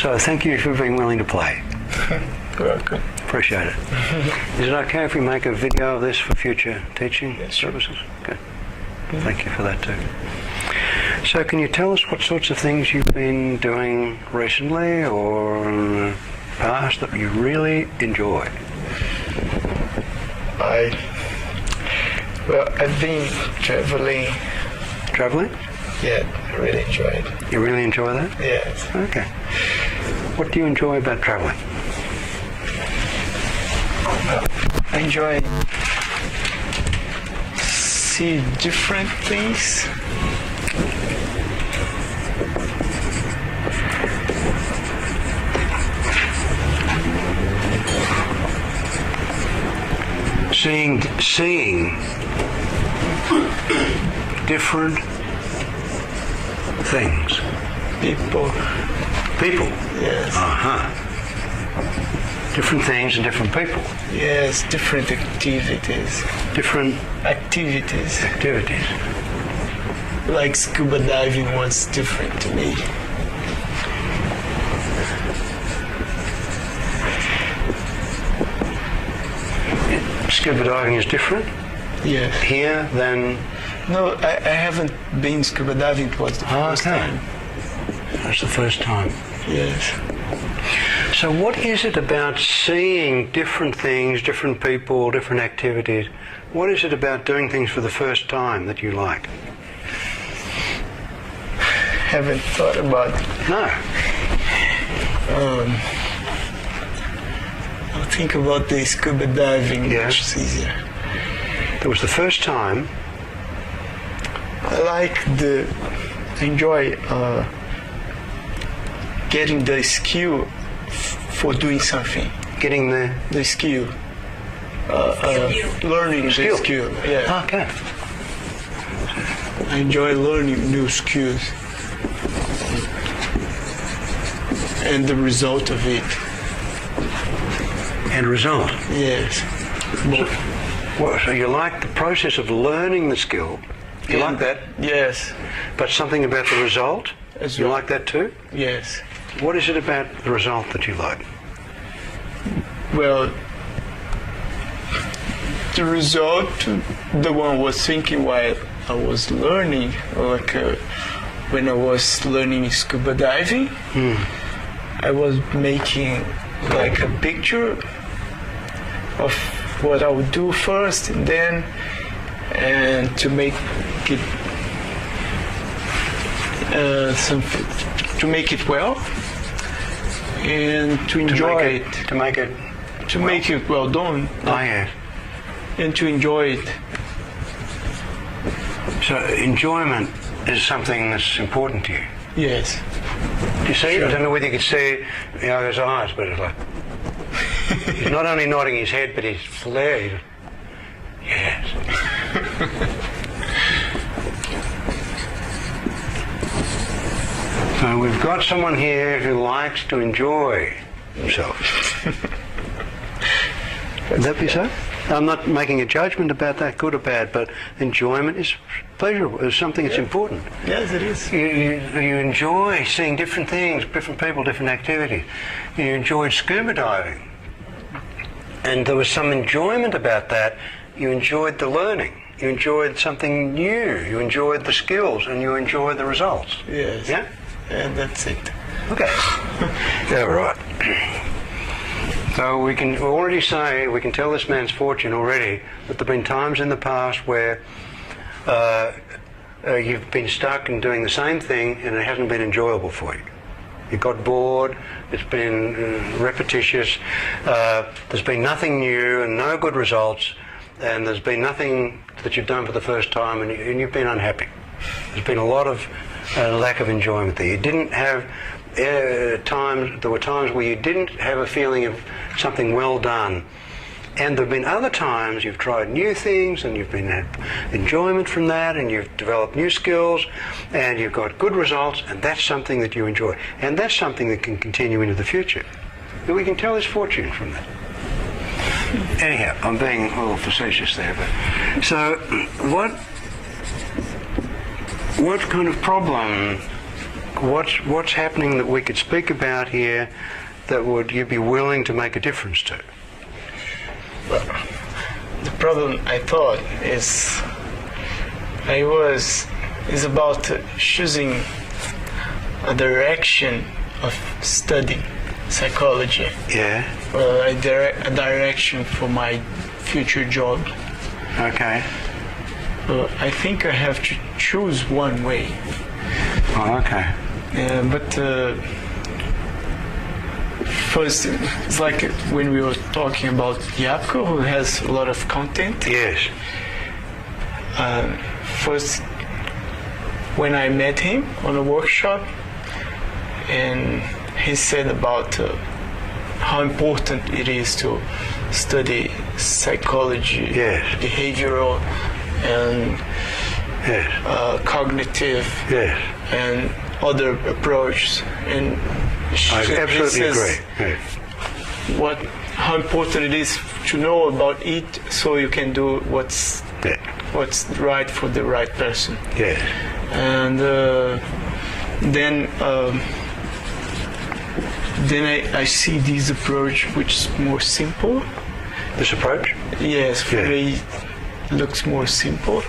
So thank you for being willing to play. You're welcome. Appreciate it. Is it okay if we make a video of this for future teaching services? Good. Thank you for that too. So can you tell us what sorts of things you've been doing recently or in the past that you really enjoy? I've been traveling. Traveling? Yeah, I really enjoy it. You really enjoy that? Yes. Okay. What do you enjoy about traveling? I enjoy see different things. Seeing different things. People. Yes. Different things and different people. Yes, different activities. Different activities. Like scuba diving was different to me. Scuba diving is different? Yeah. Here than... No, I haven't been scuba diving. It was the first time. That's the first time. Yes. So what is it about seeing different things, different people, different activities? What is it about doing things for the first time that you like? Haven't thought about it. No. I'll think about the scuba diving. Yeah. Which is easier. That was the first time. I enjoy getting the skill for doing something. Getting the skill. Learning the skill. Yeah. Okay. I enjoy learning new skills. And the result of it. End result? Yes. So you like the process of learning the skill? You like that? Yes. But something about the result? As you well. like that too? Yes. What is it about the result that you like? Well, the result, the one I was thinking while I was learning, like when I was learning scuba diving, I was making like a picture of what I would do first and then, and to make it to make it well and to enjoy it. To make it well done. Oh, yes. And to enjoy it. So enjoyment is something that's important to you. Yes. Do you see? Sure. I don't know whether you can see Iago's eyes, but it's like he's not only nodding his head, but he's flared. Yes. So we've got someone here who likes to enjoy himself. Would that be so? I'm not making a judgment about that, good or bad, but enjoyment is pleasurable, is something that's important. Yes, it is. You enjoy seeing different things, different people, different activities. You enjoyed scuba diving. And there was some enjoyment about that. You enjoyed the learning. You enjoyed something new. You enjoyed the skills, and you enjoyed the results. Yes. Yeah? And that's it. Okay. Yeah, right. So we can already say, we can tell this man's fortune already, that there have been times in the past where you've been stuck in doing the same thing and it hasn't been enjoyable for you. You got bored, it's been repetitious, there's been nothing new and no good results, and there's been nothing that you've done for the first time and you've been unhappy. There's been a lot of lack of enjoyment there. You didn't have there were times where you didn't have a feeling of something well done. And there have been other times you've tried new things and you've had enjoyment from that and you've developed new skills and you've got good results, and that's something that you enjoy. And that's something that can continue into the future. And we can tell his fortune from that. Anyhow, I'm being a little facetious there, but so what kind of problem what's happening that we could speak about here that would you be willing to make a difference to? Well, the problem I thought is about choosing a direction of study psychology. Yeah. A direction for my future job. Okay. I think I have to choose one way. Oh, okay. But first, it's like when we were talking about Jaco, who has a lot of content. Yes. First, when I met him on a workshop, and he said about how important it is to study psychology, yes. behavioral, and yes. Cognitive, yes. and other approaches. And I absolutely agree. Yes. How important it is to know about it, so you can do what's right for the right person. Yes. And then I see this approach, which is more simple. This approach? Yes, for me, it looks more simple,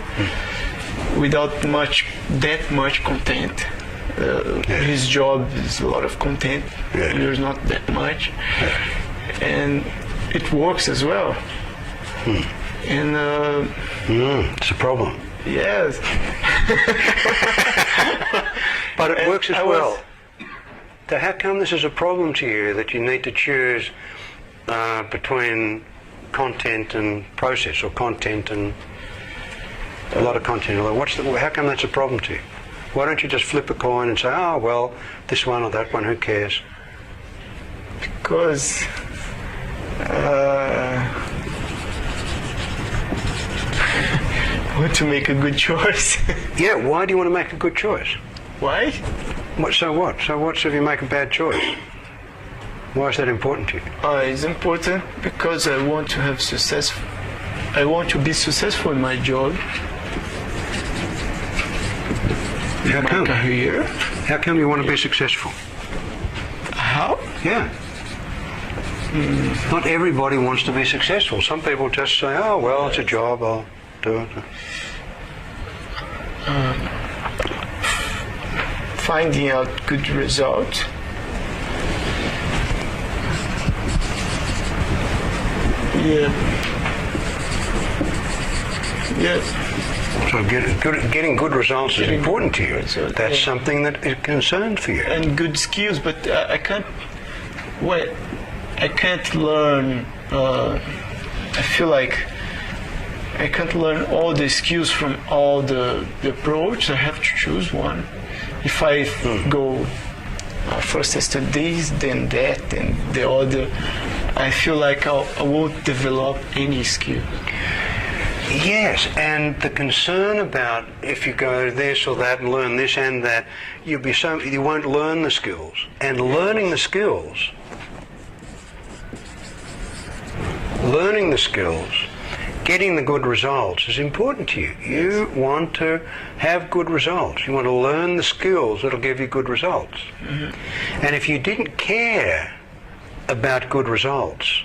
without that much content. His job is a lot of content. There's not that much, and it works as well. And it's a problem. Yes. But it works as well. So how come this is a problem to you, that you need to choose between content and process, or content and a lot of content? How come that's a problem to you? Why don't you just flip a coin and say, oh, well, this one or that one, who cares? Because I want to make a good choice. Yeah, why do you want to make a good choice? Why? So what? So what if you make a bad choice? Why is that important to you? It's important because I want to have success. I want to be successful in my job. How come? My career. How come you want to be successful? How? Yeah. Not everybody wants to be successful. Some people just say, oh, well, it's a job, I'll do it. Finding out good results. Yeah. So getting good results is important to you. That's something that is concerned for you. And good skills, but I can't. Well, I can't learn. I feel like I can't learn all the skills from all the approach. I have to choose one. If I go first I study this, then that, and the other, I feel like I won't develop any skill. Yes, and the concern about if you go this or that and learn this and that, you won't learn the skills. And learning the skills, getting the good results is important to you. You want to have good results. You want to learn the skills that'll give you good results. And if you didn't care about good results,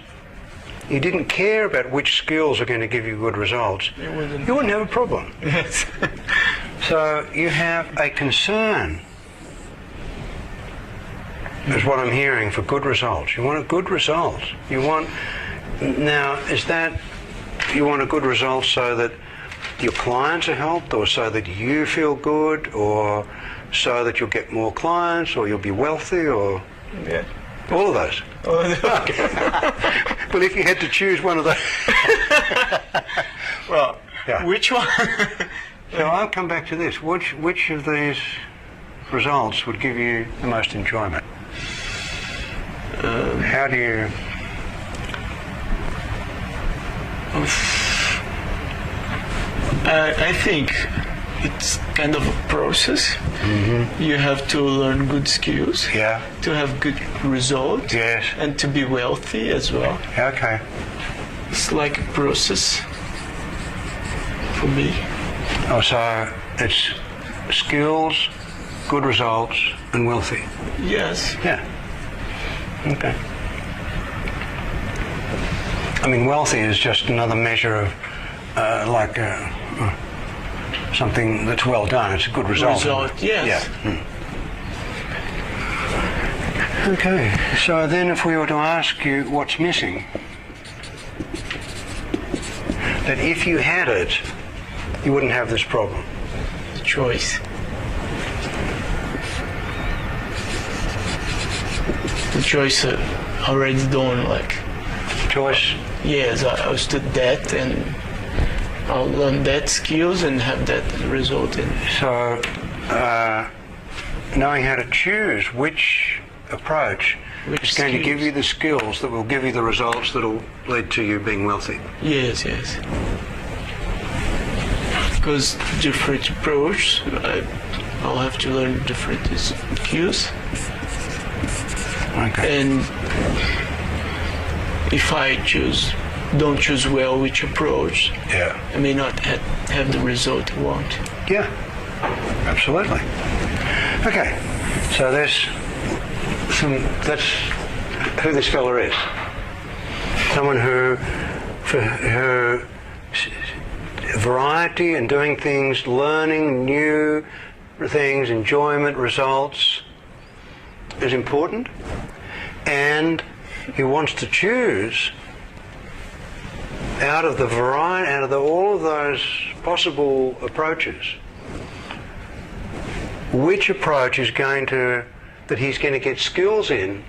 you didn't care about which skills are going to give you good results, you wouldn't have a problem. Yes. So you have a concern, is what I'm hearing, for good results. You want a good result. You want a good result so that your clients are helped, or so that you feel good, or so that you'll get more clients, or you'll be wealthy, or all of those? Okay. Well, if you had to choose one of those. Well, which one? So I'll come back to this. Which of these results would give you the most enjoyment? How do you... I think it's kind of a process. You have to learn good skills, to have good results, and to be wealthy as well. Okay. It's like a process for me. Oh, so it's skills, good results, and wealthy. Yes. Yeah. Okay. I mean, wealthy is just another measure of something that's well done. It's a good result. Yes. Yeah. Okay. So then, if we were to ask you what's missing, that if you had it, you wouldn't have this problem. Choice. The choice already done, like. Choice? Yes, I stood that and I'll learn that skills and have that result in. So, knowing how to choose which approach is going to give you the skills that will give you the results that will lead to you being wealthy. Yes, yes. Because different approach, I'll have to learn different skills. Okay. And if I don't choose well which approach, I may not have the result I want. Yeah, absolutely. Okay, so that's who this fella is. Someone who variety and doing things, learning new things, enjoyment, results is important, and he wants to choose out of the variety, all of those possible approaches, which approach is that he's going to get skills in,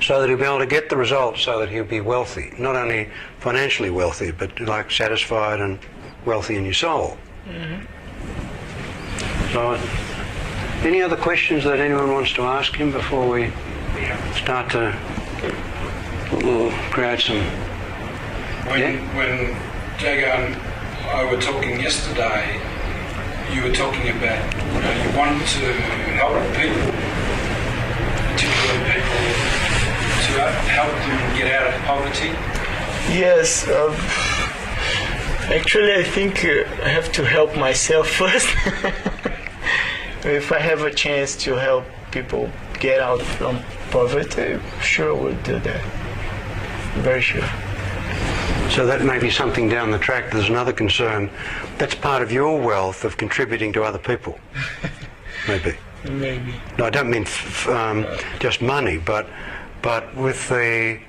so that he'll be able to get the results, so that he'll be wealthy, not only financially wealthy, but like satisfied and wealthy in your soul. Mm-hmm. So, any other questions that anyone wants to ask him before we start to create some? When Jago and I were talking yesterday, you were talking about you want to help people, particularly people, to help them get out of poverty. Yes. Actually, I think I have to help myself first. If I have a chance to help people get out from poverty, sure I would do that. Very sure. So that may be something down the track. There's another concern. That's part of your wealth of contributing to other people. Maybe. Maybe. No, I don't mean just money, but with the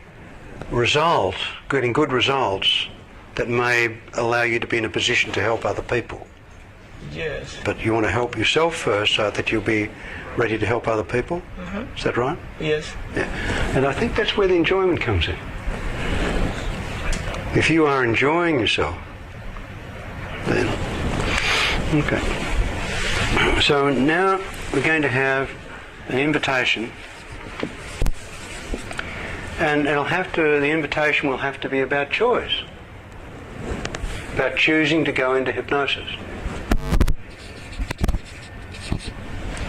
result, getting good results that may allow you to be in a position to help other people. Yes. But you want to help yourself first so that you'll be ready to help other people? Mm-hmm. Is that right? Yes. Yeah. And I think that's where the enjoyment comes in. If you are enjoying yourself, then, okay. So now we're going to have an invitation, and the invitation will have to be about choice, about choosing to go into hypnosis. Can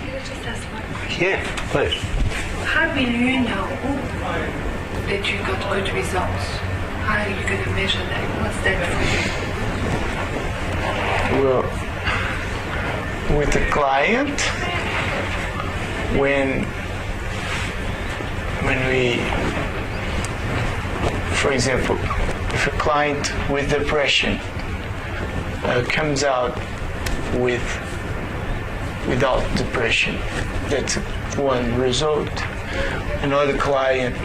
I just ask one question? Yeah, please. How will you know that you got good results? How are you going to measure that? What's that for you? Well, with a client, when we, for example, if a client with depression comes out without depression, that's one result. Another client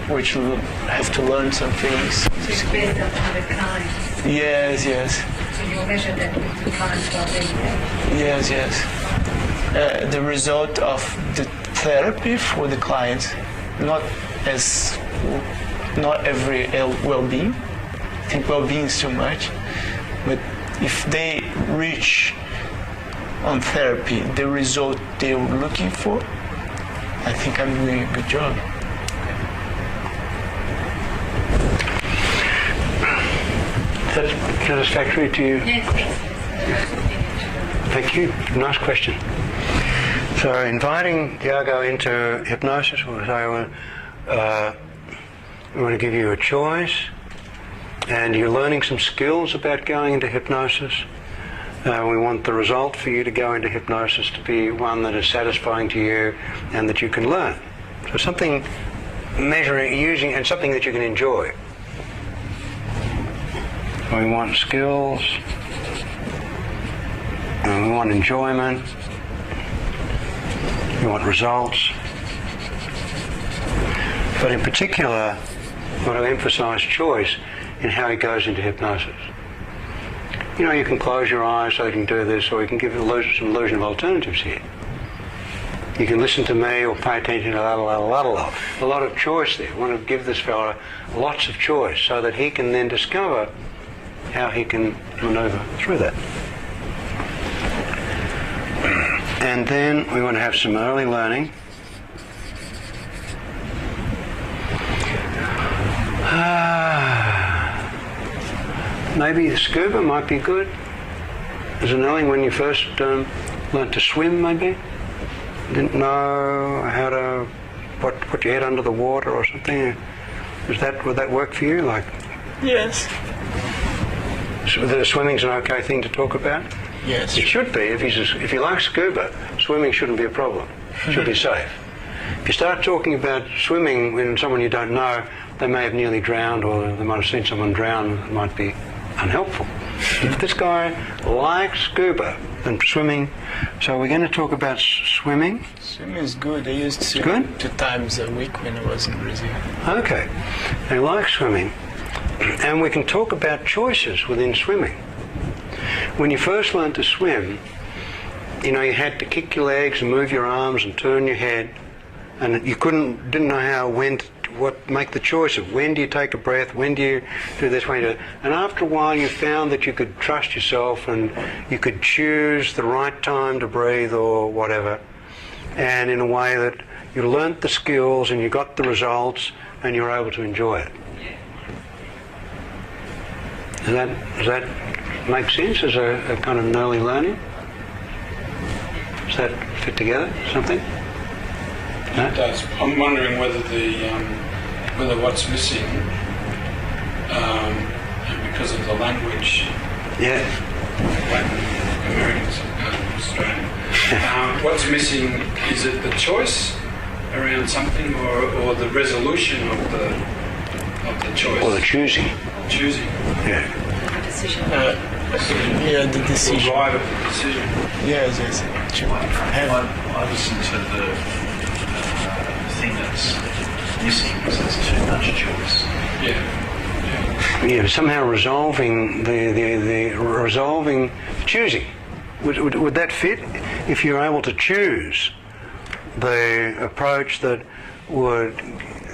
which will have to learn some things. So it's based on the client. Yes, yes. So you measure that with the client already. Yes, yes. The result of the therapy for the client, not every well-being. I think well-being is too much. But if they reach on therapy the result they were looking for, I think I'm doing a good job. Is that satisfactory to you? Yes. Thank you. Nice question. So inviting Jago into hypnosis, we want to give you a choice, and you're learning some skills about going into hypnosis, We want the result for you to go into hypnosis to be one that is satisfying to you and that you can learn. So something measuring, using, and something that you can enjoy. We want skills, and we want enjoyment, we want results. But in particular, we want to emphasize choice in how he goes into hypnosis. You know, you can close your eyes so you can do this, or you can give some illusion of alternatives here. You can listen to me or pay attention to a lot of choice there. I want to give this fellow lots of choice so that he can then discover how he can maneuver through that. And then we want to have some early learning. Maybe the scuba might be good. As an early, when you first learned to swim, maybe didn't know how to put your head under the water or something. Would that work for you? Like, Yes. so the swimming's an okay thing to talk about. Yes. It should be. If you like scuba, swimming shouldn't be a problem. It should be safe. If you start talking about swimming when someone you don't know, they may have nearly drowned, or they might have seen someone drown. It might be unhelpful. If this guy likes scuba and swimming, so we're going to talk about swimming. Swimming is good. I used to swim Good? 2 times a week when I was in Brazil. Okay. They like swimming. And we can talk about choices within swimming. When you first learned to swim, you know, you had to kick your legs and move your arms and turn your head, and you didn't know make the choice of when do you take a breath, when do you do this, when do you do. And after a while you found that you could trust yourself and you could choose the right time to breathe or whatever, and in a way that you learnt the skills and you got the results and you were able to enjoy it. Does that make sense as a kind of an early learning? Does that fit together, something? No? It does. I'm wondering whether whether what's missing, because of the language, Yeah. Americans, Australian, what's missing, is it the choice around something, or the resolution of the choice? Or the choosing. Choosing. Yeah. Decision. Yeah, the decision. Arrive at the decision. Yes. I listen to the thing that's missing is there's too much choice. Yeah. Somehow resolving resolving choosing. Would that fit? If you're able to choose the approach that would,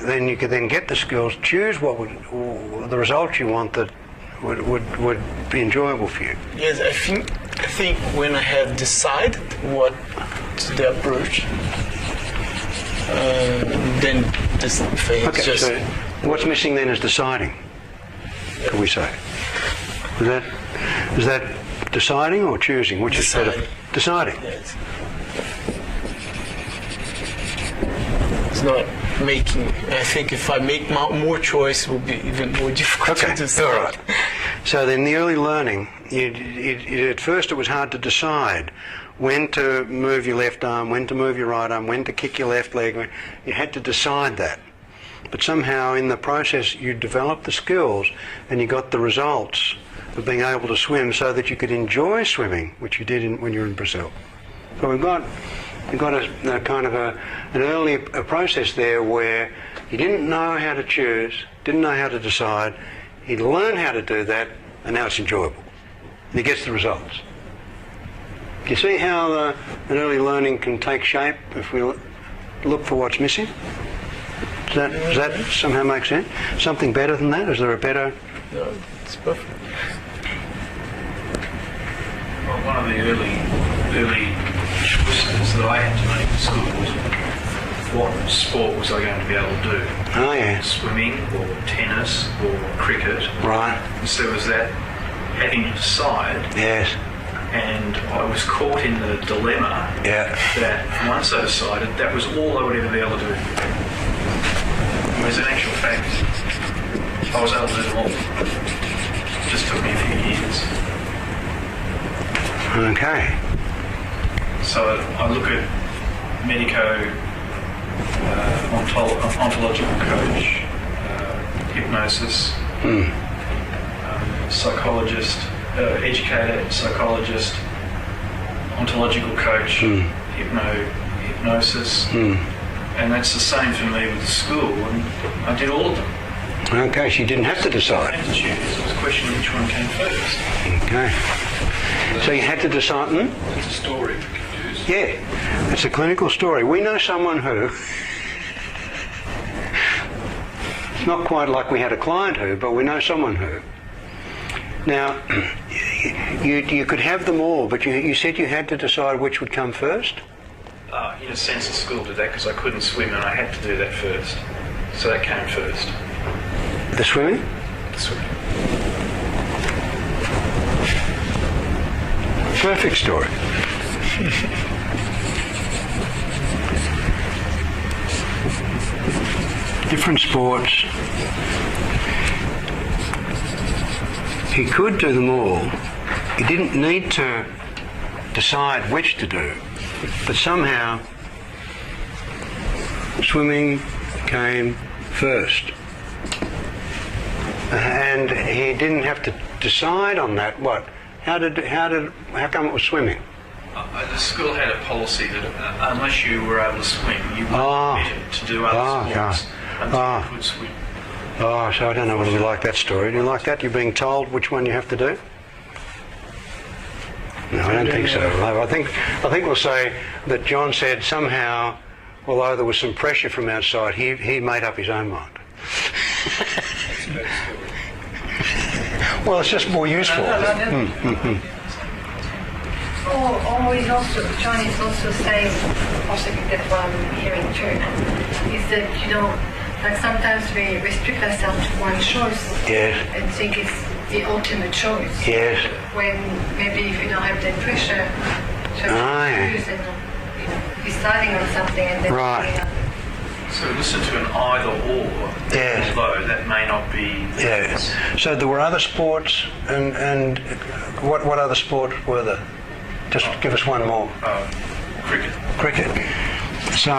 then you could then get the skills, choose the results you want that would be enjoyable for you. Yes, I think when I have decided what the approach, then this thing Okay, just. so what's missing then is deciding, can we say? Is that deciding or choosing? Which is better? Deciding. Yes. It's not making. I think if I make more choice, it will be even more difficult Okay, to decide. all right. So then the early learning, at first it was hard to decide when to move your left arm, when to move your right arm, when to kick your left leg. You had to decide that. But somehow in the process you developed the skills and you got the results of being able to swim so that you could enjoy swimming, which you did when you were in Brazil. So we've got a kind of an early process there where you didn't know how to choose, didn't know how to decide. He learned how to do that, and now it's enjoyable. And he gets the results. Do you see how an early learning can take shape if we look for what's missing? Does that somehow make sense? Something better than that? Is there a better... No, it's perfect. Well, one of the early choices that I had to make in school was what sport was I going to be able to do? Oh, yeah. Swimming or tennis or cricket. Right. So there was that having to decide, Yes. and I was caught in the dilemma Yeah. that once I decided, that was all I would ever be able to do. Whereas in actual fact, I was able to do them all. It just took me a few years. Okay. So I look at medico, ontological coach, hypnosis, psychologist, educator, psychologist, ontological coach, hypnosis, and that's the same for me with the school, and I did all of them. Okay, so you didn't have to I decide. had to choose. It was a question of which one came first. Okay. So you had to decide. It's a story we could use. Yeah, it's a clinical story. We know someone who, not quite like we had a client who, but we know someone who. Now, you could have them all, but you said you had to decide which would come first? In a sense, the school did that because I couldn't swim and I had to do that first. So that came first. The swimming? The swimming. Perfect story. Different sports. He could do them all. He didn't need to decide which to do, but somehow swimming came first. And he didn't have to decide on that. What? How come it was swimming? The school had a policy that unless you were able to swim, you weren't permitted to do other sports until you could swim. Oh, so I don't know whether we like that story. Do you like that? You're being told which one you have to do? No, I don't think so. I think we'll say that John said somehow, although there was some pressure from outside, he made up his own mind. Well, it's just more useful. Or is also, John is also saying, possibly that's what I'm hearing too, is that, like sometimes we restrict ourselves to one choice and think it's the ultimate choice. Yes. When maybe if you don't have that pressure to choose and deciding on something and then So listen to an either or, although that may not be the case. So there were other sports, and what other sports were there? Just give us one more. Cricket. Cricket. So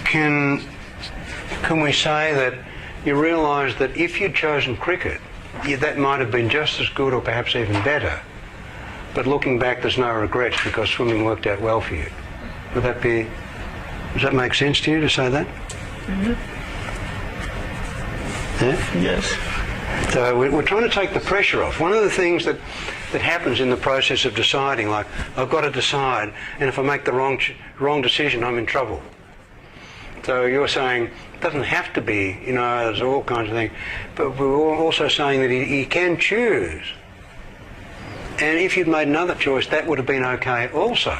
can we say that you realise that if you'd chosen cricket, that might have been just as good or perhaps even better, but looking back there's no regrets because swimming worked out well for you? Does that make sense to you to say that? Mm-hmm. Yeah? Yes. So we're trying to take the pressure off. One of the things that happens in the process of deciding, like, I've got to decide, and if I make the wrong decision, I'm in trouble. So you're saying it doesn't have to be, there's all kinds of things, but we're also saying that he can choose. And if you'd made another choice, that would have been okay also.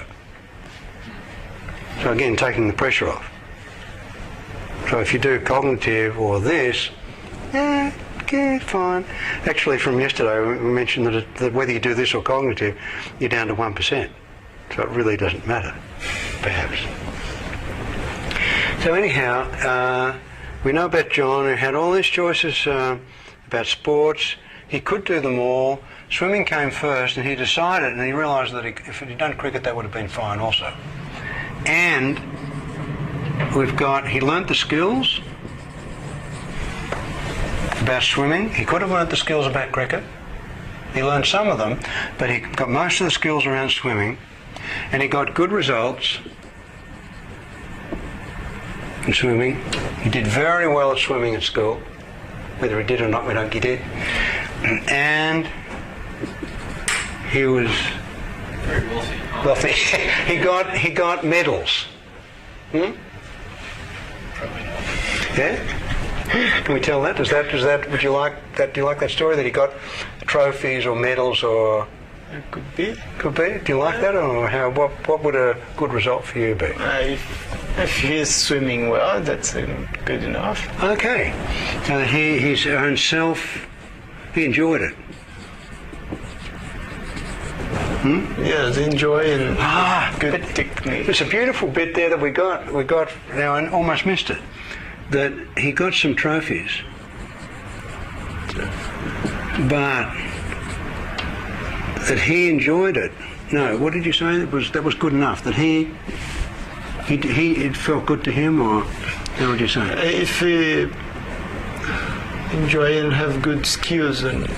So again, taking the pressure off. So if you do cognitive or this, okay, fine. Actually, from yesterday, we mentioned that whether you do this or cognitive, you're down to 1%. So it really doesn't matter, perhaps. So anyhow, we know about John, who had all these choices about sports. He could do them all. Swimming came first, and he decided, and he realised that if he'd done cricket, that would have been fine also. And he learnt the skills about swimming. He could have learnt the skills about cricket. He learned some of them, but he got most of the skills around swimming, and he got good results in swimming. He did very well at swimming at school. Whether he did or not, we don't get it. And he was Very wealthy. he got medals. Yeah? Can we tell that? Does that? Would you like that? Do you like that story that he got trophies or medals or? It could be. Could be. Do you like that, or how? What would a good result for you be? If he's swimming well, that's good enough. Okay. So his own self, he enjoyed it. Yes, enjoy and good technique. It's a beautiful bit there that we got now and almost missed it. That he got some trophies, but that he enjoyed it No, what did you say? That was good enough. That he it felt good to him, or how would you say? If he enjoy and have good skills and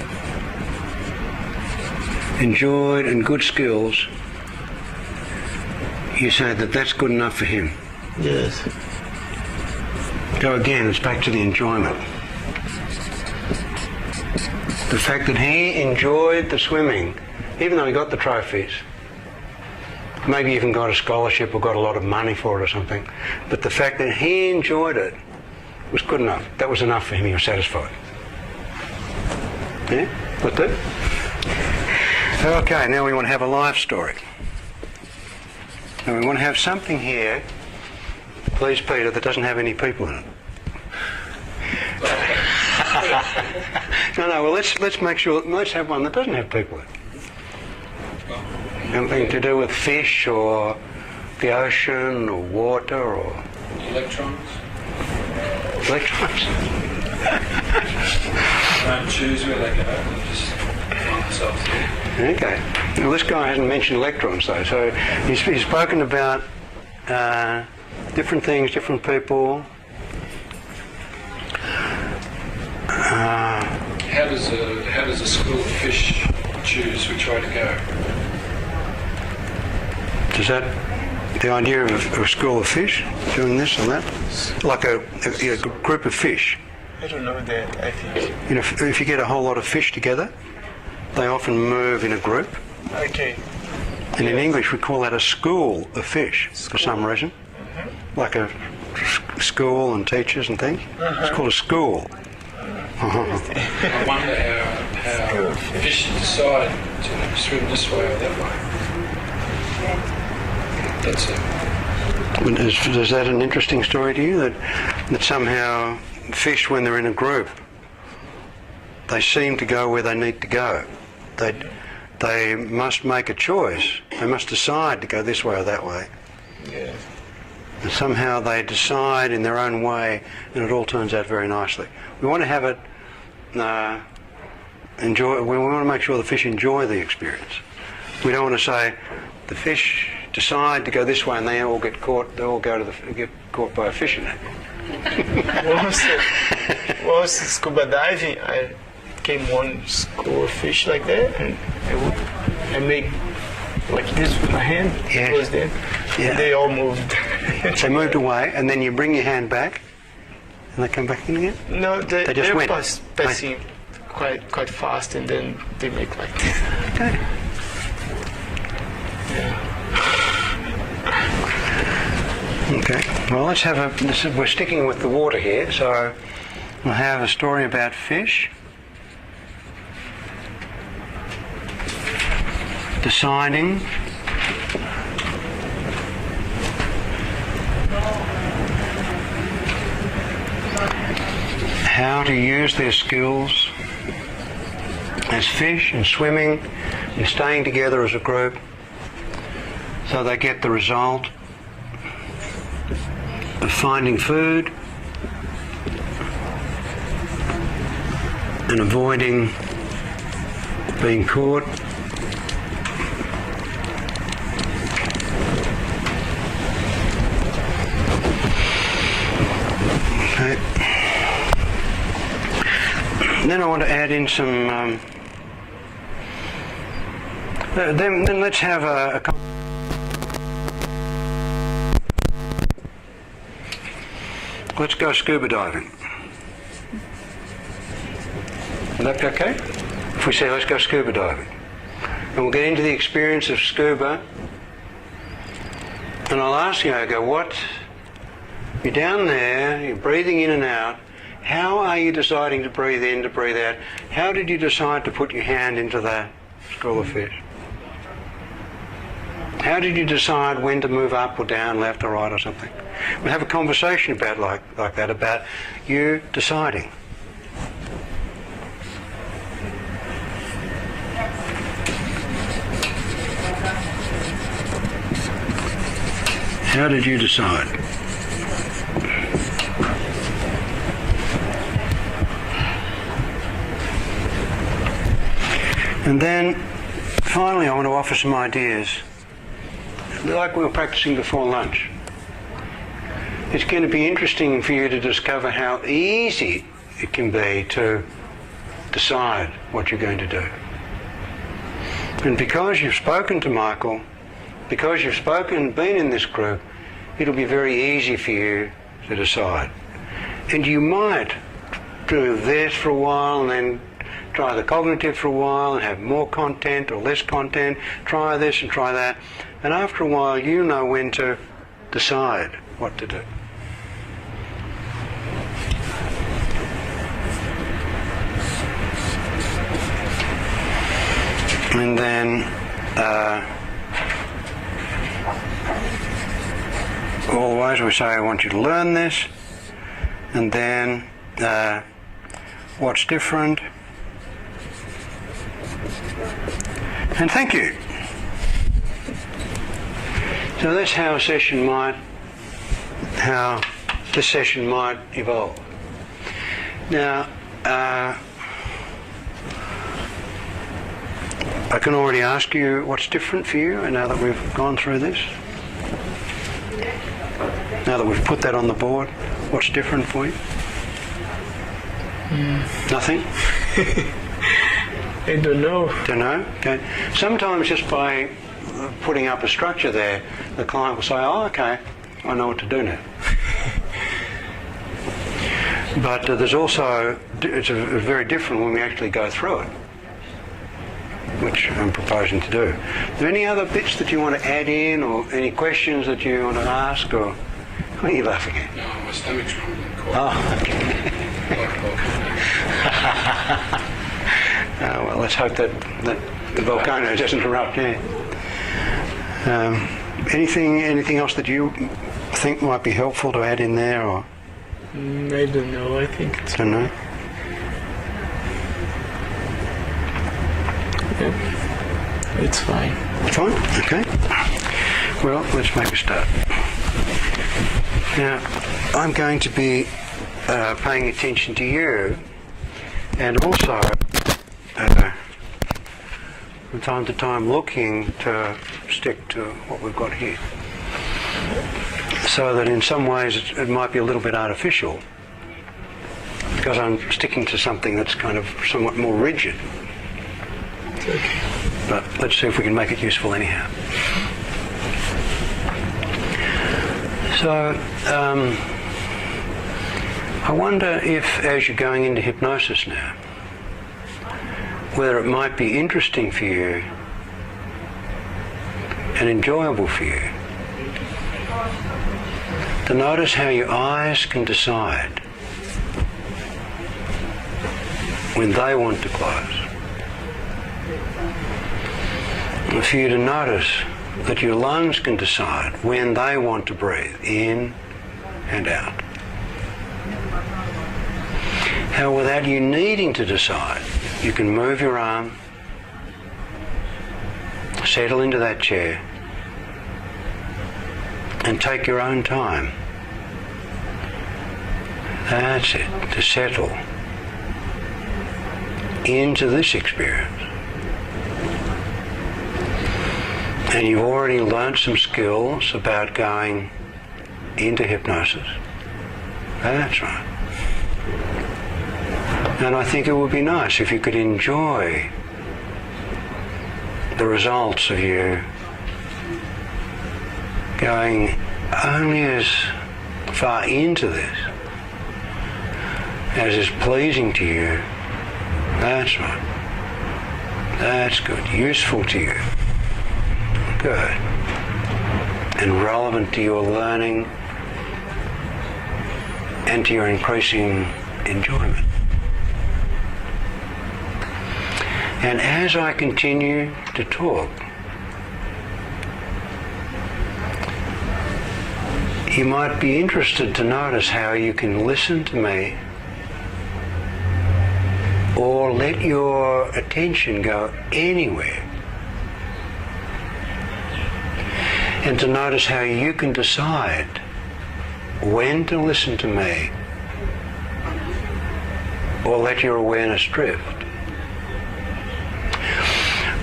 Enjoyed and good skills. You say that that's good enough for him. yes, So again, it's back to the enjoyment. The fact that he enjoyed the swimming, even though he got the trophies, maybe even got a scholarship or got a lot of money for it or something, but the fact that he enjoyed it was good enough. That was enough for him. He was satisfied. Yeah? What do? Okay, now we want to have a life story. Now we want to have something here, please Peter, that doesn't have any people in it. No, well let's make sure, let's have one that doesn't have people in it. Something to do with fish or the ocean or water or... Electrons. Electrons? Don't choose where they go. They just find themselves there. Okay. Well, this guy hasn't mentioned electrons though, so he's spoken about different things, different people. How does a school of fish choose which way to go? Does that, the idea of a school of fish doing this and that? Like a group of fish. I don't know that. I think. You know, if you get a whole lot of fish together, they often move in a group. Okay. And in English we call that a school of fish for some reason. Like a school and teachers and things. It's called a school. I wonder how fish decide to swim this way or that way. That's it. Is that an interesting story to you? That somehow fish, when they're in a group, they seem to go where they need to go. They must make a choice. They must decide to go this way or that way. Yeah. And somehow they decide in their own way, and it all turns out very nicely. We want to have it enjoy. We want to make sure the fish enjoy the experience. We don't want to say the fish decide to go this way and they all get caught. They all get caught by a fishing net. Once scuba diving, I came one school of fish like that, and I made like this with my hand. Yeah. Close them. Yeah. And they all moved. They moved away, and then you bring your hand back, and they come back in again. No, They just they're went. passing quite fast, and then they make like this. Okay. Okay. Well, let's have a. We're sticking with the water here, so we'll have a story about fish. Deciding how to use their skills as fish and swimming and staying together as a group so they get the result of finding food and avoiding being caught. Okay. Then I want to add in some. Then let's have a. Let's go scuba diving. Would that be okay? If we say let's go scuba diving, and we'll get into the experience of scuba, and I'll ask you, I go, what? You're down there, you're breathing in and out. How are you deciding to breathe in, to breathe out? How did you decide to put your hand into the school of fish? How did you decide when to move up or down, left or right or something? We'll have a conversation about like that, about you deciding. How did you decide? And then finally, I want to offer some ideas. Like we were practicing before lunch. It's going to be interesting for you to discover how easy it can be to decide what you're going to do. And because you've spoken to Michael, because you've been in this group, it'll be very easy for you to decide. And you might do this for a while and then try the cognitive for a while and have more content or less content, try this and try that. And after a while, you know when to decide what to do. And then always we say, I want you to learn this. And then what's different? And thank you. So that's how this session might evolve. Now, I can already ask you what's different for you now that we've gone through this. Now that we've put that on the board, what's different for you? Nothing? I don't know. Don't know? Okay. Sometimes just by putting up a structure there, the client will say, oh, okay, I know what to do now. But there's also, it's very different when we actually go through it, which I'm proposing to do. Are there any other bits that you want to add in, or any questions that you want to ask, or what are you laughing at? No, my stomach's rumbling. Oh, okay. Well, let's hope that the volcano doesn't erupt. Yeah. Anything else that you think might be helpful to add in there, or? I don't know. I think it's. Don't know. Yeah. It's fine. Fine. Okay. Well, let's make a start. Now, I'm going to be paying attention to you, and also from time to time looking to stick to what we've got here. So that in some ways it might be a little bit artificial, because I'm sticking to something that's kind of somewhat more rigid. Okay. But let's see if we can make it useful anyhow. So, I wonder if, as you're going into hypnosis now, whether it might be interesting for you and enjoyable for you to notice how your eyes can decide when they want to close. And for you to notice that your lungs can decide when they want to breathe in and out. How without you needing to decide, you can move your arm, settle into that chair, and take your own time. That's it, to settle into this experience. And you've already learned some skills about going into hypnosis. That's right. And I think it would be nice if you could enjoy the results of you going only as far into this as is pleasing to you. That's right. That's good. Useful to you. Good. And relevant to your learning and to your increasing enjoyment. And as I continue to talk, you might be interested to notice how you can listen to me or let your attention go anywhere. And to notice how you can decide when to listen to me or let your awareness drift.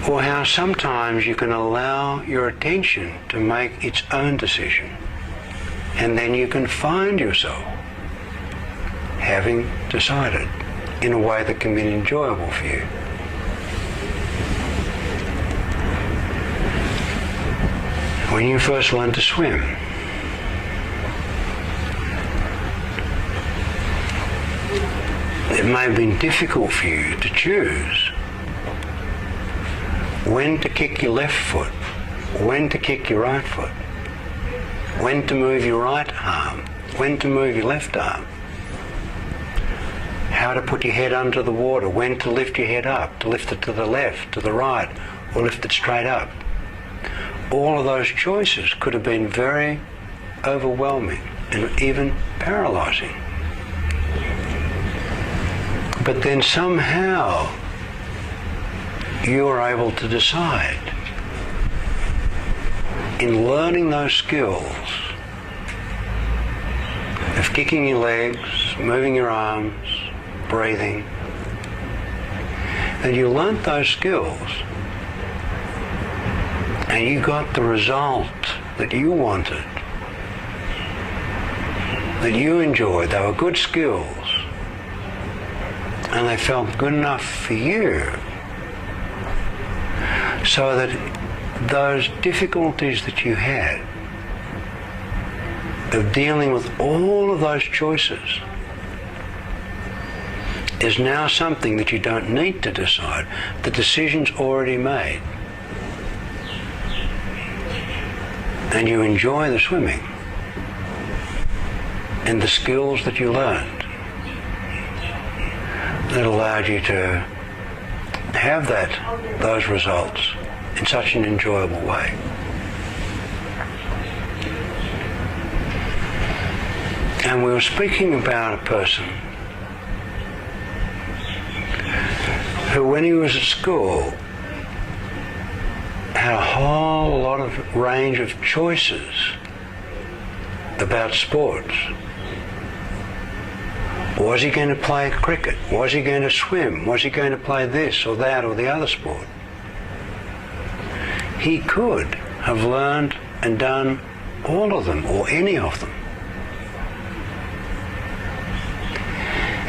or how sometimes you can allow your attention to make its own decision, and then you can find yourself having decided in a way that can be enjoyable for you. When you first learned to swim, it may have been difficult for you to choose when to kick your left foot, when to kick your right foot, when to move your right arm, when to move your left arm, how to put your head under the water, when to lift your head up, to lift it to the left, to the right, or lift it straight up. All of those choices could have been very overwhelming and even paralyzing. But then somehow you are able to decide in learning those skills of kicking your legs, moving your arms, breathing, and you learnt those skills and you got the result that you wanted, that you enjoyed. They were good skills and they felt good enough for you, so that those difficulties that you had of dealing with all of those choices is now something that you don't need to decide. The decision's already made. And you enjoy the swimming and the skills that you learned that allowed you to have those results in such an enjoyable way. And we were speaking about a person who, when he was at school, had a whole lot of range of choices about sports. Was he going to play cricket? Was he going to swim? Was he going to play this or that or the other sport? He could have learned and done all of them or any of them.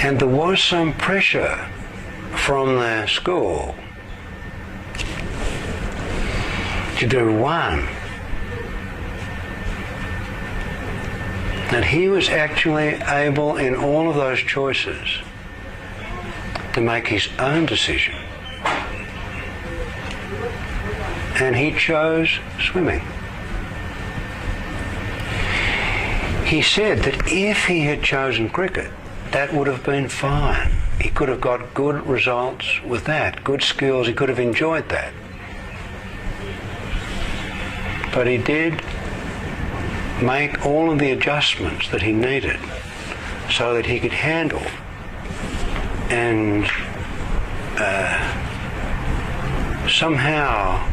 And there was some pressure from the school to do one. And he was actually able in all of those choices to make his own decision. And he chose swimming. He said that if he had chosen cricket, that would have been fine. He could have got good results with that, good skills, he could have enjoyed that. But he did make all of the adjustments that he needed so that he could handle and somehow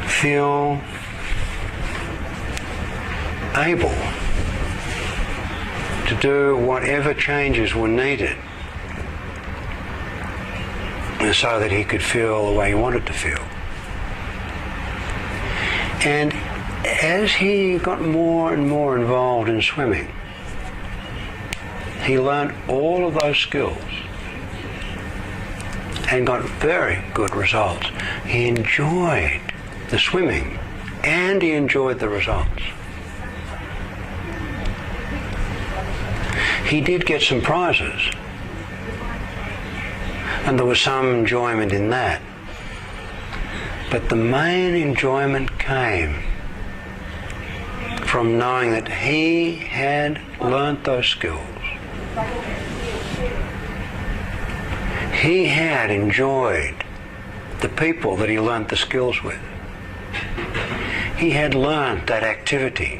feel able to do whatever changes were needed so that he could feel the way he wanted to feel. And as he got more and more involved in swimming, he learned all of those skills and got very good results. He enjoyed the swimming and he enjoyed the results. He did get some prizes and there was some enjoyment in that. But the main enjoyment came from knowing that he had learnt those skills. He had enjoyed the people that he learnt the skills with. He had learnt that activity.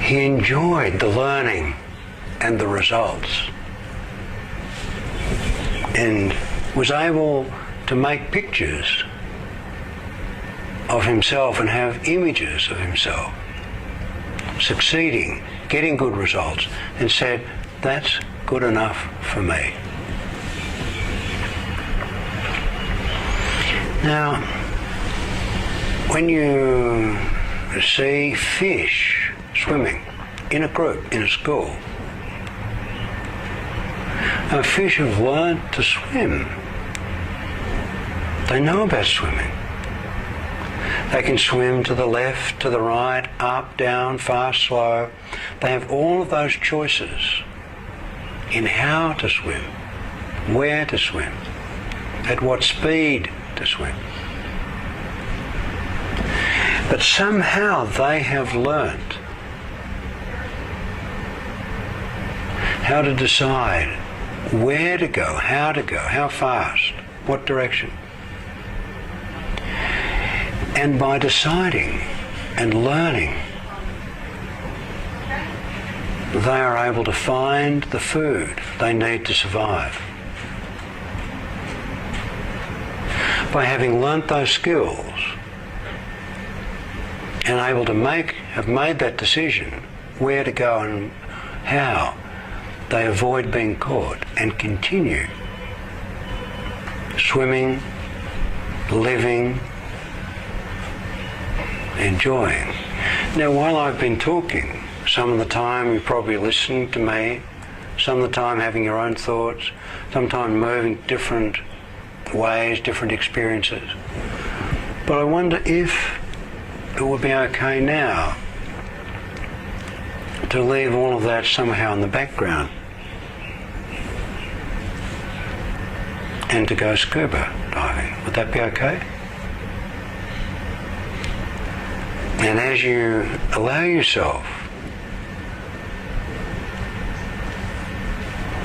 He enjoyed the learning and the results, and was able to make pictures of himself and have images of himself succeeding, getting good results, and said, that's good enough for me. Now, when you see fish swimming in a group, in a school, fish have learned to swim. They know about swimming. They can swim to the left, to the right, up, down, fast, slow. They have all of those choices in how to swim, where to swim, at what speed to swim. But somehow they have learnt how to decide where to go, how fast, what direction. And by deciding and learning, they are able to find the food they need to survive. By having learnt those skills and able to have made that decision where to go and how, they avoid being caught and continue swimming, living, enjoying. Now, while I've been talking, some of the time you probably listened to me, some of the time having your own thoughts, sometimes moving different ways, different experiences. But I wonder if it would be okay now to leave all of that somehow in the background and to go scuba diving. Would that be okay? And as you allow yourself,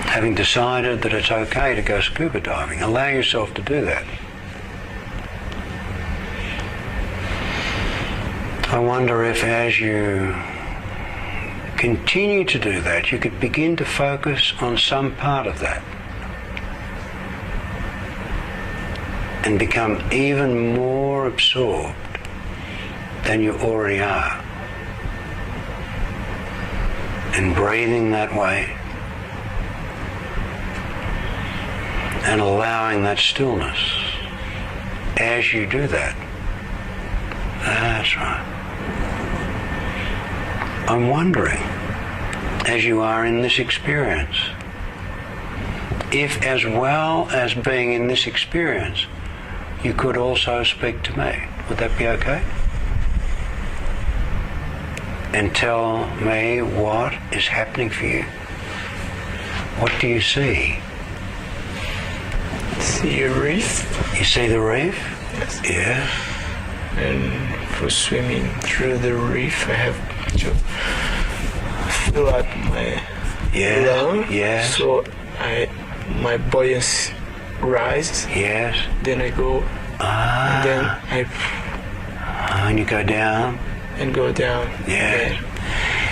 having decided that it's okay to go scuba diving, allow yourself to do that. I wonder if as you continue to do that, you could begin to focus on some part of that and become even more absorbed than you already are. And breathing that way and allowing that stillness as you do that. That's right. I'm wondering, as you are in this experience, if as well as being in this experience, you could also speak to me. Would that be okay? And tell me what is happening for you. What do you see? See a reef. You see the reef? Yes. Yeah. And for swimming through the reef, I have to fill up my lung. Yes. So my buoyancy rises. Yes. Then I go. And then and you go down. And go down. Yeah.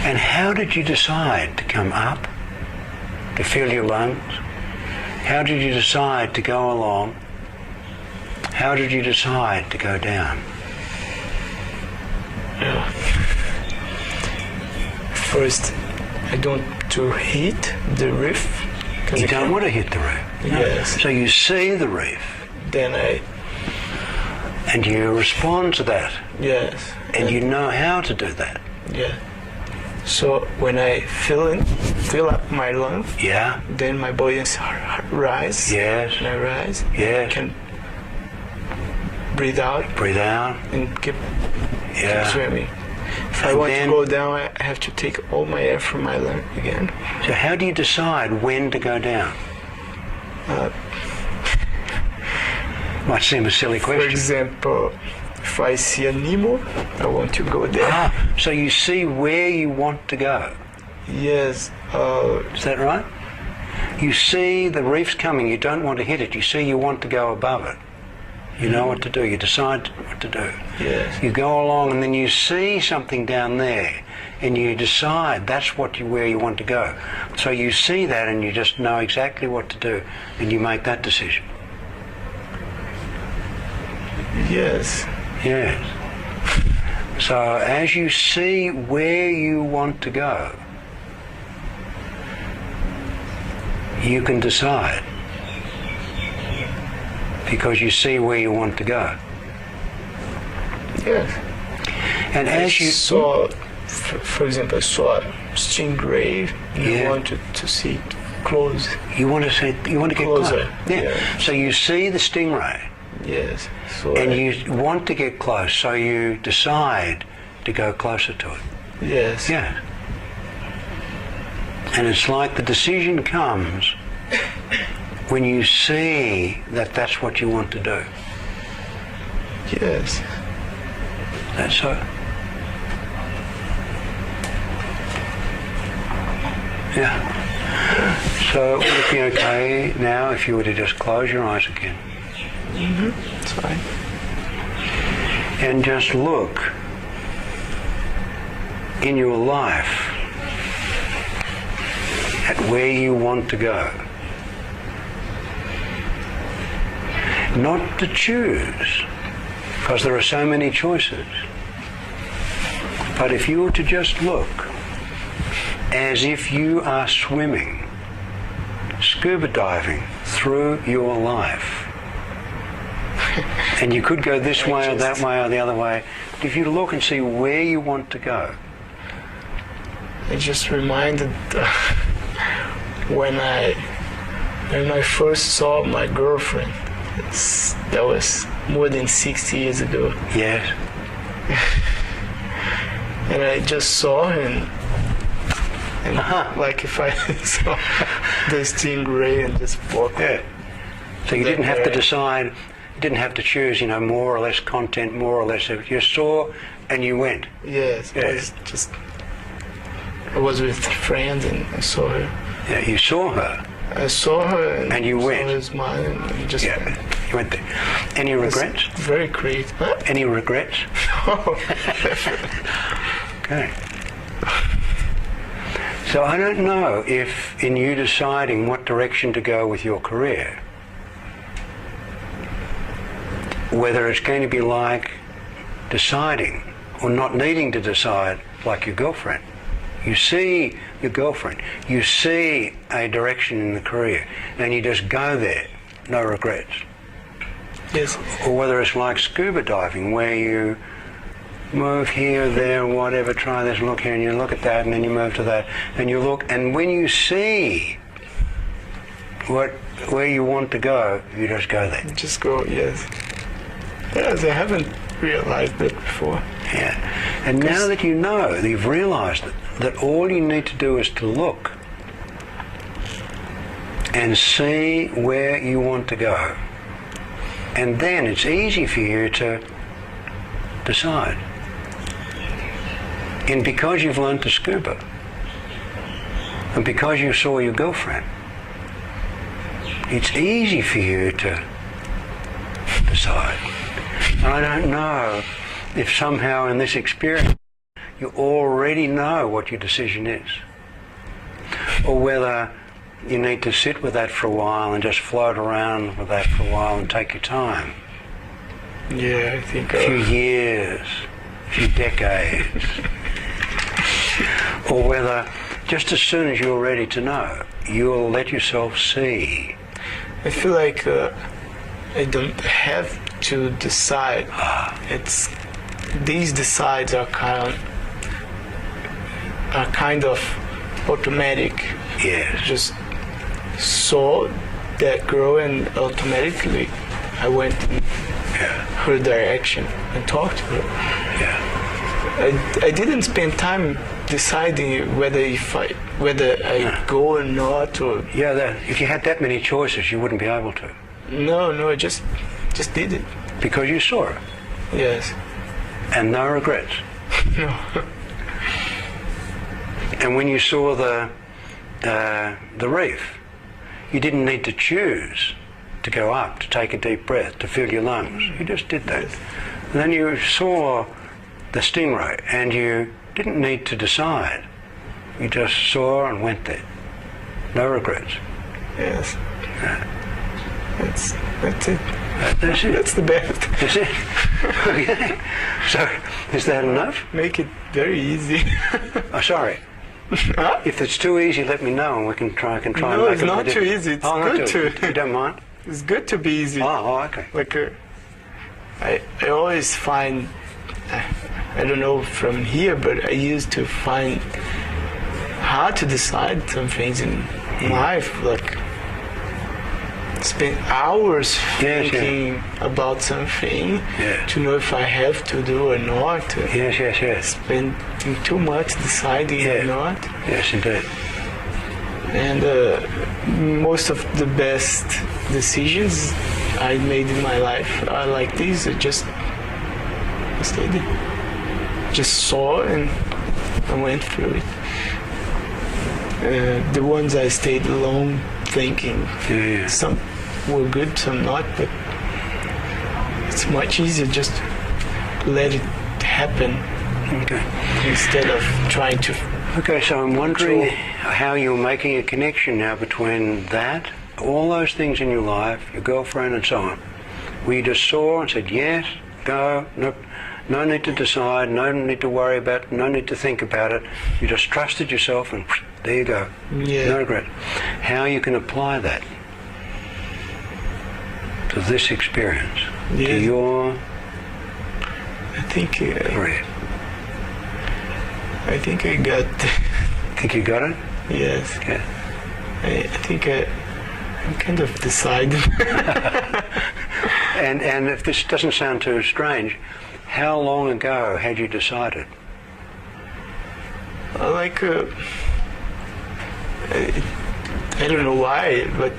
And how did you decide to come up, to fill your lungs? How did you decide to go along? How did you decide to go down? First, I don't to hit the reef. You don't want to hit the reef. Yes. So you see the reef. Then and you respond to that. Yes. And you know how to do that. Yeah. So when I fill up my lung, yeah, then my buoyancy rise. Yes. And I rise. Yes. I can breathe out. Breathe out. And keep swimming. If I and want to go down, I have to take all my air from my lung again. So how do you decide when to go down? Might seem a silly question. For example, if I see a Nemo, I want to go there. So you see where you want to go? Yes. Is that right? You see the reef's coming, you don't want to hit it, you see you want to go above it. You know what to do, you decide what to do. Yes. You go along and then you see something down there and you decide that's where you want to go. So you see that and you just know exactly what to do and you make that decision. Yes. Yes. So as you see where you want to go, you can decide because you see where you want to go. Yes. And as you saw, for example, I saw a stingray, and Yeah. I wanted to see it close. you want to get Closer. close. Yeah. Yeah. So you see the stingray Yes. So and you want to get close, so you decide to go closer to it. yes. Yeah. And it's like the decision comes when you see that that's what you want to do. Yes. That's so. Yeah. So would it be okay now if you were to just close your eyes again It's fine. and just look in your life at where you want to go. Not to choose, because there are so many choices. But if you were to just look as if you are swimming, scuba diving through your life, and you could go this way or that way or the other way, if you look and see where you want to go. I just reminded when I first saw my girlfriend. That was more than 60 years ago. Yes. And I just saw her and like if I saw the stingray and just walked. Yeah. So you didn't have to decide, you didn't have to choose, more or less content, more or less. You saw and you went. Yes. Yeah. I was with friends and I saw her. Yeah, you saw her. I saw her And you saw went. her smile and just Yeah. You went there. Any regrets? very creative. Huh? Any regrets? Oh, Okay. So I don't know if in you deciding what direction to go with your career, whether it's going to be like deciding or not needing to decide like your girlfriend. You see your girlfriend, you see a direction in the career and you just go there, no regrets. yes. Or whether it's like scuba diving where you move here, there, whatever, try this, look here, and you look at that, and then you move to that, and you look, and when you see where you want to go, you just go there. Just go, yes. Yes, I haven't realized that before. Yeah. And now that you know, that you've realized that all you need to do is to look and see where you want to go. And then it's easy for you to decide. And because you've learned to scuba, and because you saw your girlfriend, it's easy for you to decide. And I don't know if somehow in this experience you already know what your decision is, or whether you need to sit with that for a while and just float around with that for a while and take your time. Yeah, I think A few years, a few decades. Or whether just as soon as you're ready to know, you'll let yourself see. I feel like I don't have to decide. It's these decides are kind of automatic. Yes. Just saw that girl and automatically I went in her direction and talked to her. Yeah. I didn't spend time deciding whether I go or not, or Yeah, if you had that many choices, you wouldn't be able to. no, I just did it. Because you saw it. Yes. And no regrets. No. And when you saw the reef, you didn't need to choose to go up, to take a deep breath, to fill your lungs. You just did that. And then you saw the stingray, and you didn't need to decide. You just saw and went there. No regrets. Yes. That's it. That's it. That's the best. That's it. Okay. So, is that enough? Make it very easy. Oh, sorry. Huh? If it's too easy, let me know and I can try and No, make it's it not more too difficult. easy. It's Oh, not good too- to. You don't mind? It's good to be easy. Okay. Like I always find, I don't know from here, but I used to find hard to decide some things in life. Like spend hours Yes, thinking about something Yeah. to know if I have to do or not. Yes. Spending too much deciding Yeah. or not. Yes, indeed. And most of the best decisions I made in my life are like these. I just stayed, just saw and I went through it. The ones I stayed long thinking, Yeah. some were good, some not, but it's much easier just let it happen Okay. instead of trying to. Okay, so I'm wondering Control. how you're making a connection now between that, all those things in your life, your girlfriend and so on, where you just saw and said, yes, go, no need to decide, no need to worry about it, no need to think about it. You just trusted yourself and there you go. Yeah. No regret. How you can apply that to this experience, to Yeah. your I think career. I got. Think you got it? Yes. Okay. I think I'm kind of decided. And if this doesn't sound too strange, how long ago had you decided? Like, I don't know why, but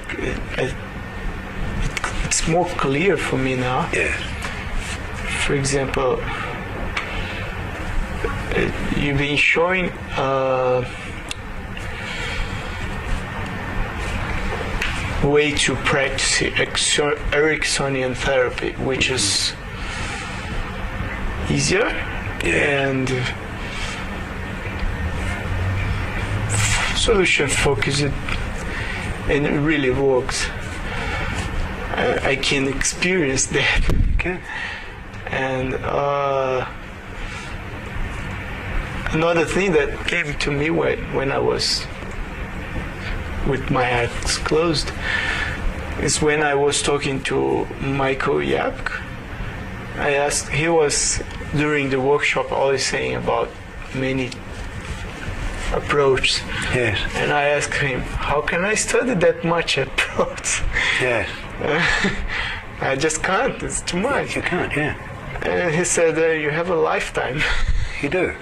it's more clear for me now. Yes. For example, you've been showing way to practice Ericksonian therapy, which is easier and solution focused, and it really works. I can experience that. Okay. And another thing that came to me when I was with my eyes closed is when I was talking to Michael Yapk. I asked, he was during the workshop always saying about many approaches. Yes. And I asked him, how can I study that much approach? Yes. I just can't, it's too much. You can't, yeah. And he said, you have a lifetime. You do.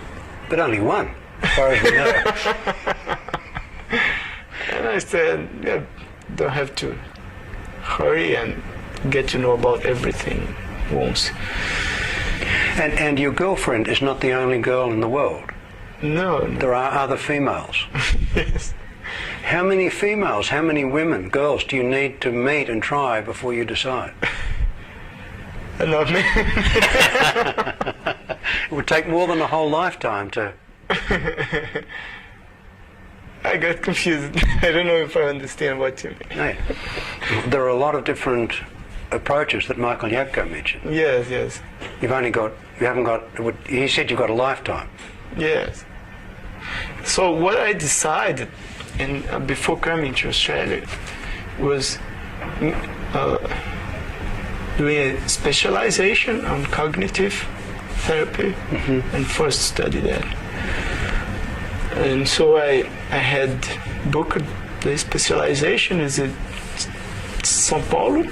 But only one, as far as we know. And I said, yeah, don't have to hurry and get to know about everything once. And your girlfriend is not the only girl in the world. No. There are other females. Yes. How many females, how many women, girls do you need to meet and try before you decide? Not me. It would take more than a whole lifetime to... I got confused. I don't know if I understand what you mean. Yeah. There are a lot of different approaches that Michael Yapko mentioned. Yes. You haven't got, he said you've got a lifetime. Yes. So what I decided, and before coming to Australia, was doing a specialization on cognitive therapy, and first study that. And so I had booked the specialization is in São Paulo,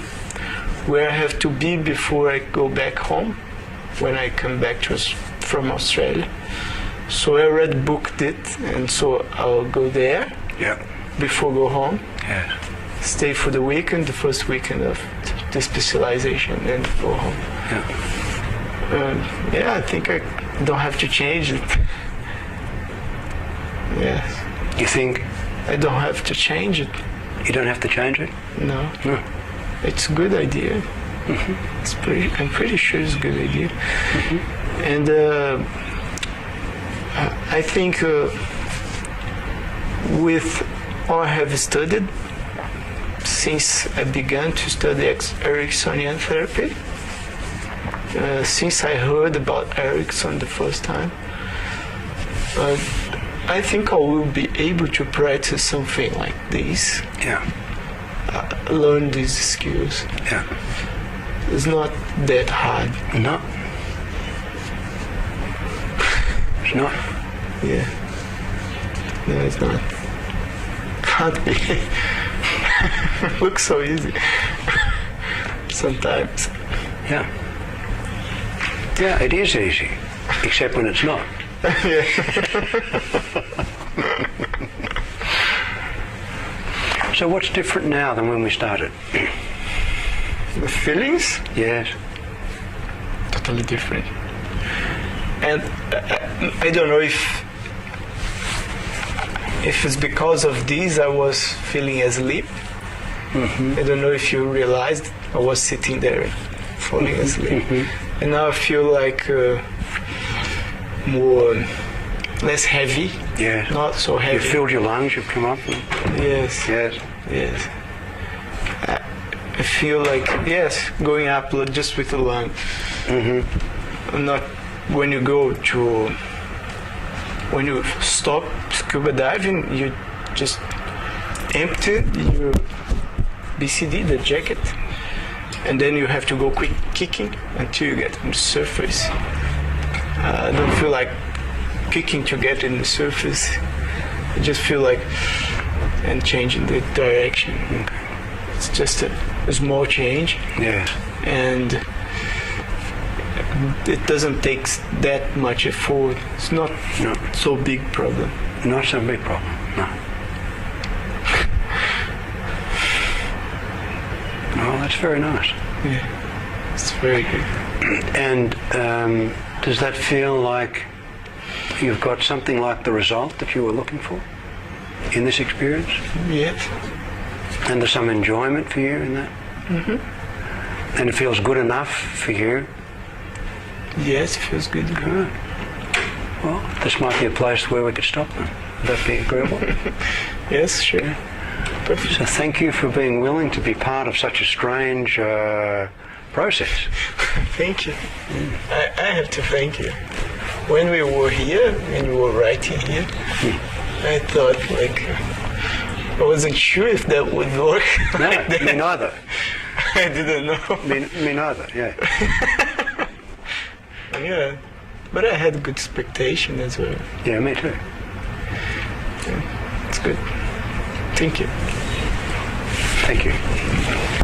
where I have to be before I go back home, when I come back from Australia. So I already booked it, and so I'll go there before go home. Yes. Stay for the weekend, the first weekend of the specialization, and go home. Yeah. I think I don't have to change it. Yes. You think I don't have to change it. you don't have to change it? No. No. It's a good idea. I'm pretty sure it's a good idea. And I think with all I have studied since I began to study Ericksonian therapy, since I heard about Erickson the first time, I think I will be able to practice something like this, Yeah. learn these skills. Yeah. It's not that hard. No. It's not. Yeah. No, it's not. Can't be. Looks so easy. Sometimes. Yeah. Yeah, it is easy, except when it's not. Yeah. So what's different now than when we started? The feelings, Yes. totally different. And I don't know if it's because of this I was feeling asleep. I don't know if you realized I was sitting there falling asleep. And now I feel like less heavy, Yes. not so heavy. You filled your lungs, you've come up. Yes, Yes. yes. I feel like, yes, going up just with the lung. Not when you when you stop scuba diving, you just empty your BCD, the jacket, and then you have to go quick kicking until you get on the surface. I don't feel like kicking to get in the surface. I just feel like and changing the direction. It's just a small change, Yes. and it doesn't take that much effort. It's not No. so big problem. Not so big problem. No. Oh, that's very nice. Yeah, it's very good. And does that feel like you've got something like the result that you were looking for in this experience? Yes. And there's some enjoyment for you in that? And it feels good enough for you? Yes, it feels good. Good. Well, this might be a place where we could stop then. Would that be agreeable? Yes, sure. Perfect. So thank you for being willing to be part of such a strange process. Thank you. I have to thank you. When we were here, when you were writing here, I thought I wasn't sure if that would work. No, like that. me neither. I didn't know. Me neither, yeah. Yeah, but I had good expectation as well. Yeah, me too. It's good. Thank you. Thank you.